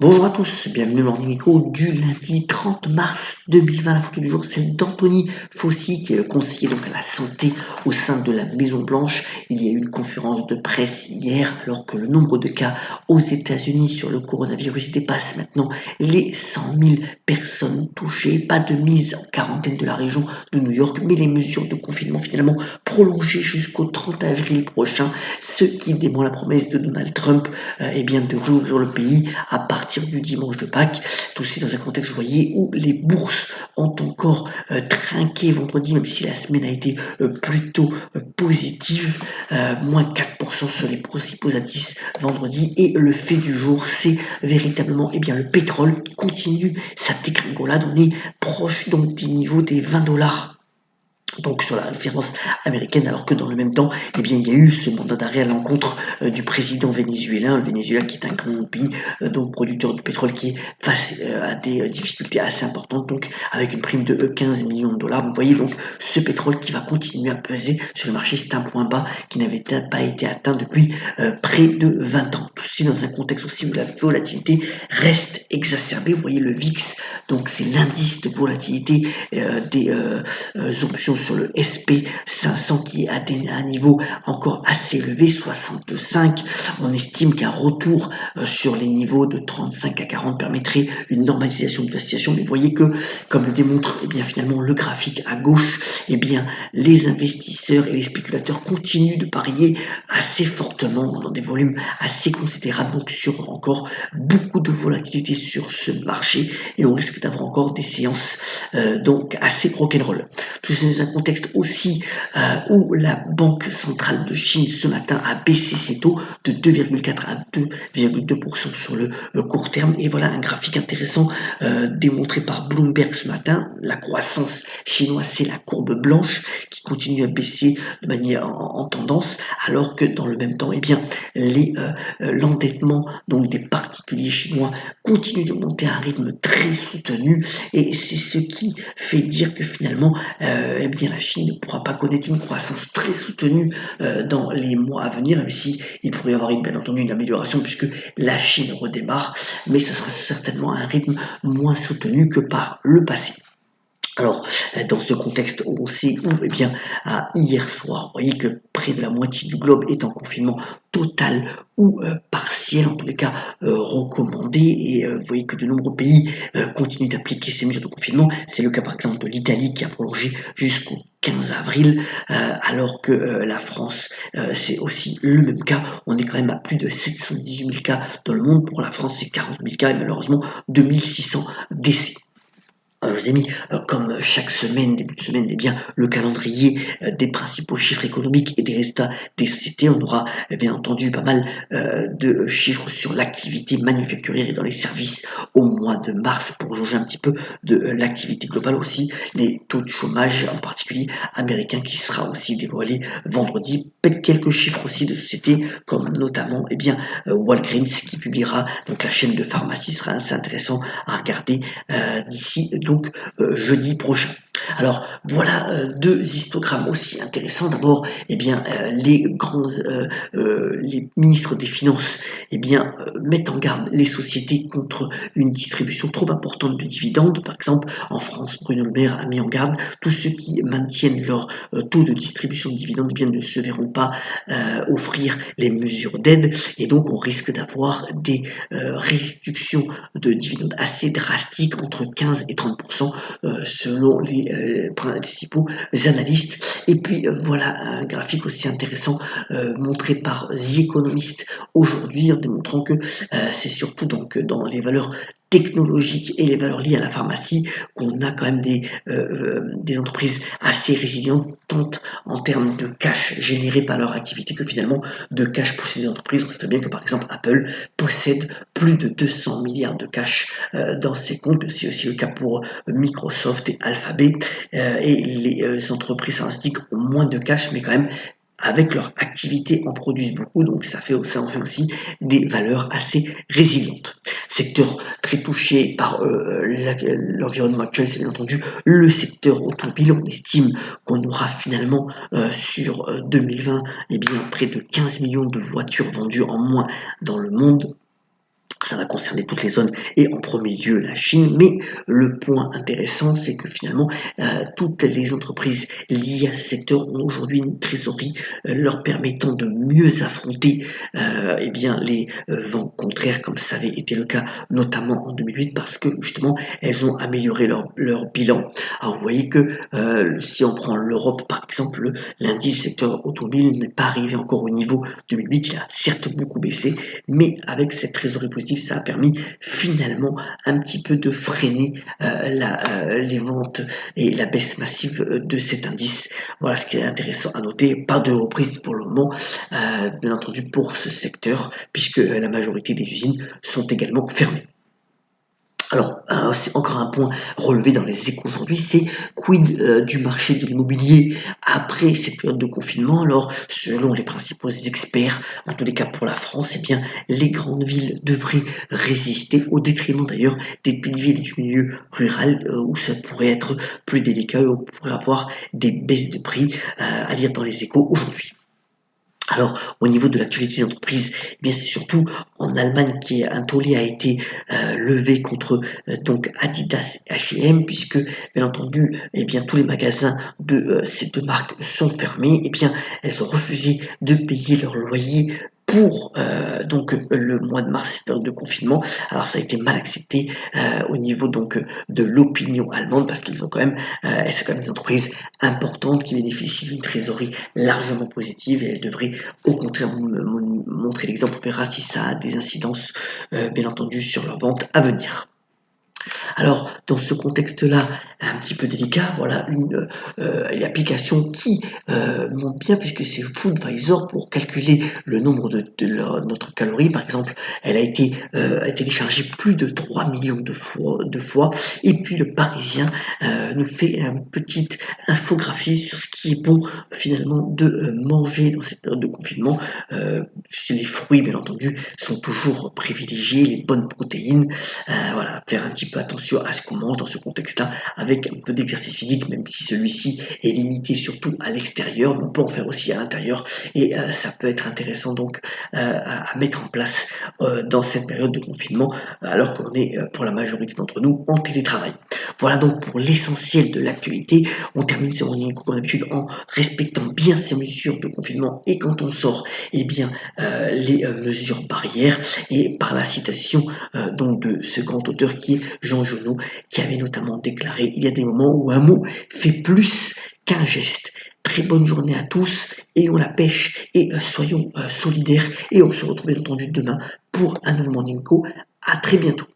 Bonjour à tous, bienvenue au Morning Echo du lundi 30 mars 2020. La photo du jour, celle d'Anthony Fauci, qui est le conseiller donc à la santé au sein de la Maison Blanche. Il y a eu une conférence de presse hier, alors que le nombre de cas aux États-Unis sur le coronavirus dépasse maintenant les 100 000 personnes touchées. Pas de mise en quarantaine de la région de New York, mais les mesures de confinement finalement prolongées jusqu'au 30 avril prochain, ce qui dément la promesse de Donald Trump de réouvrir le pays à partir du dimanche de Pâques, tout ceci dans un contexte, vous voyez, où les bourses ont encore trinqué vendredi, même si la semaine a été plutôt positive, moins 4% sur les principaux indices vendredi, et le fait du jour, c'est véritablement le pétrole qui continue sa dégringolade. On est proche donc des niveaux des $20 donc sur la référence américaine, alors que dans le même temps, il y a eu ce mandat d'arrêt à l'encontre du président vénézuélien, le Venezuela qui est un grand pays donc producteur de pétrole qui est face à des difficultés assez importantes, donc avec une prime de 15 millions de dollars. Vous voyez donc ce pétrole qui va continuer à peser sur le marché, c'est un point bas qui n'avait pas été atteint depuis près de 20 ans. Tout ceci dans un contexte aussi où la volatilité reste exacerbée. Vous voyez le VIX, donc c'est l'indice de volatilité des options sur le SP500 qui est à un niveau encore assez élevé, 65. On estime qu'un retour sur les niveaux de 35 à 40 permettrait une normalisation de la situation. Mais vous voyez que, comme le démontre finalement le graphique à gauche, les investisseurs et les spéculateurs continuent de parier assez fortement dans des volumes assez considérables, donc sur encore beaucoup de volatilité sur ce marché, et on risque d'avoir encore des séances donc assez rock'n'roll. Tout ça dans un contexte aussi où la Banque centrale de Chine ce matin a baissé ses taux de 2,4 à 2,2% sur le court terme. Et voilà un graphique intéressant démontré par Bloomberg ce matin. La croissance chinoise, c'est la courbe blanche qui continue à baisser de manière en tendance, alors que dans le même temps, l'endettement donc des particuliers chinois continue de monter à un rythme très soutenu, et c'est ce qui fait dire que finalement la Chine ne pourra pas connaître une croissance très soutenue dans les mois à venir, même si il pourrait y avoir bien entendu une amélioration puisque la Chine redémarre, mais ça sera certainement à un rythme moins soutenu que par le passé. Alors, dans ce contexte, on sait où, hier soir, vous voyez que près de la moitié du globe est en confinement total ou partiel, en tous les cas recommandé, et vous voyez que de nombreux pays continuent d'appliquer ces mesures de confinement. C'est le cas par exemple de l'Italie qui a prolongé jusqu'au 15 avril, alors que la France, c'est aussi le même cas. On est quand même à plus de 718 000 cas dans le monde. Pour la France, c'est 40 000 cas et malheureusement 2600 décès. Je vous ai mis, comme chaque semaine, début de semaine, le calendrier des principaux chiffres économiques et des résultats des sociétés. On aura bien entendu pas mal de chiffres sur l'activité manufacturière et dans les services au mois de mars pour jauger un petit peu de l'activité globale aussi. Les taux de chômage, en particulier américain, qui sera aussi dévoilé vendredi. Quelques chiffres aussi de sociétés comme notamment Walgreens qui publiera, donc la chaîne de pharmacie sera assez intéressant à regarder d'ici donc jeudi prochain. Alors voilà deux histogrammes aussi intéressants. D'abord, les ministres des Finances mettent en garde les sociétés contre une distribution trop importante de dividendes. Par exemple, en France, Bruno Le Maire a mis en garde tous ceux qui maintiennent leur taux de distribution de dividendes ne se verront pas offrir les mesures d'aide, et donc on risque d'avoir des réductions de dividendes assez drastiques, entre 15 et 30% selon les principaux analystes. Et puis voilà un graphique aussi intéressant montré par The Economist aujourd'hui, en démontrant que c'est surtout donc dans les valeurs technologiques et les valeurs liées à la pharmacie qu'on a quand même des entreprises assez résilientes, tant en termes de cash généré par leur activité que finalement de cash pour ces entreprises. On sait très bien que par exemple Apple possède plus de 200 milliards de cash dans ses comptes. C'est aussi le cas pour Microsoft et Alphabet, et les entreprises pharmaceutiques ont moins de cash, mais quand même avec leur activité en produisent beaucoup, donc ça en fait aussi des valeurs assez résilientes. Secteur très touché par l'environnement actuel, c'est bien entendu le secteur automobile. On estime qu'on aura finalement sur 2020 près de 15 millions de voitures vendues en moins dans le monde. Ça va concerner toutes les zones et en premier lieu la Chine. Mais le point intéressant, c'est que finalement, toutes les entreprises liées à ce secteur ont aujourd'hui une trésorerie leur permettant de mieux affronter eh bien, les vents contraires, comme ça avait été le cas notamment en 2008, parce que justement, elles ont amélioré leur bilan. Alors vous voyez que si on prend l'Europe, par exemple, l'indice du secteur automobile n'est pas arrivé encore au niveau 2008, il a certes beaucoup baissé, mais avec cette trésorerie positive, ça a permis finalement un petit peu de freiner les ventes et la baisse massive de cet indice. Voilà ce qui est intéressant à noter. Pas de reprise pour le moment, bien entendu pour ce secteur, puisque la majorité des usines sont également fermées. Alors, c'est encore un point relevé dans les échos aujourd'hui, c'est quid du marché de l'immobilier après cette période de confinement. Alors, selon les principaux experts, en tous les cas pour la France, eh bien, les grandes villes devraient résister, au détriment d'ailleurs des petites villes du milieu rural, où ça pourrait être plus délicat et on pourrait avoir des baisses de prix à lire dans les échos aujourd'hui. Alors, au niveau de l'actualité des entreprises, eh bien, c'est surtout en Allemagne qu'un tollé a été levé contre donc Adidas et H&M, puisque bien entendu, eh bien, tous les magasins de ces deux marques sont fermés. Eh bien, elles ont refusé de payer leur loyer pour donc le mois de mars, cette période de confinement. Alors ça a été mal accepté au niveau donc de l'opinion allemande, parce qu'ils ont quand même, c'est quand même des entreprises importantes qui bénéficient d'une trésorerie largement positive et elles devraient au contraire montrer l'exemple. On verra si ça a des incidences bien entendu sur leur vente à venir. Alors, dans ce contexte-là, un petit peu délicat, voilà une application qui montre bien, puisque c'est Foodvisor, pour calculer le nombre notre calorie. Par exemple, elle a été téléchargée plus de 3 millions de fois. Et puis, le Parisien nous fait une petite infographie sur ce qui est bon, finalement, de manger dans cette période de confinement. Les fruits, bien entendu, sont toujours privilégiés, les bonnes protéines. Voilà, faire un petit peu attention à ce qu'on mange dans ce contexte-là, avec un peu d'exercice physique, même si celui-ci est limité surtout à l'extérieur, mais on peut en faire aussi à l'intérieur, et ça peut être intéressant donc à mettre en place dans cette période de confinement, alors qu'on est pour la majorité d'entre nous en télétravail. Voilà donc pour l'essentiel de l'actualité. On termine ce morning comme d'habitude en respectant bien ces mesures de confinement, et quand on sort, eh bien les mesures barrières, et par la citation donc de ce grand auteur qui est Jean Genot, qui avait notamment déclaré: il y a des moments où un mot fait plus qu'un geste. Très bonne journée à tous, ayons la pêche et soyons solidaires, et on se retrouve bien entendu demain pour un nouveau Morning Co. À très bientôt.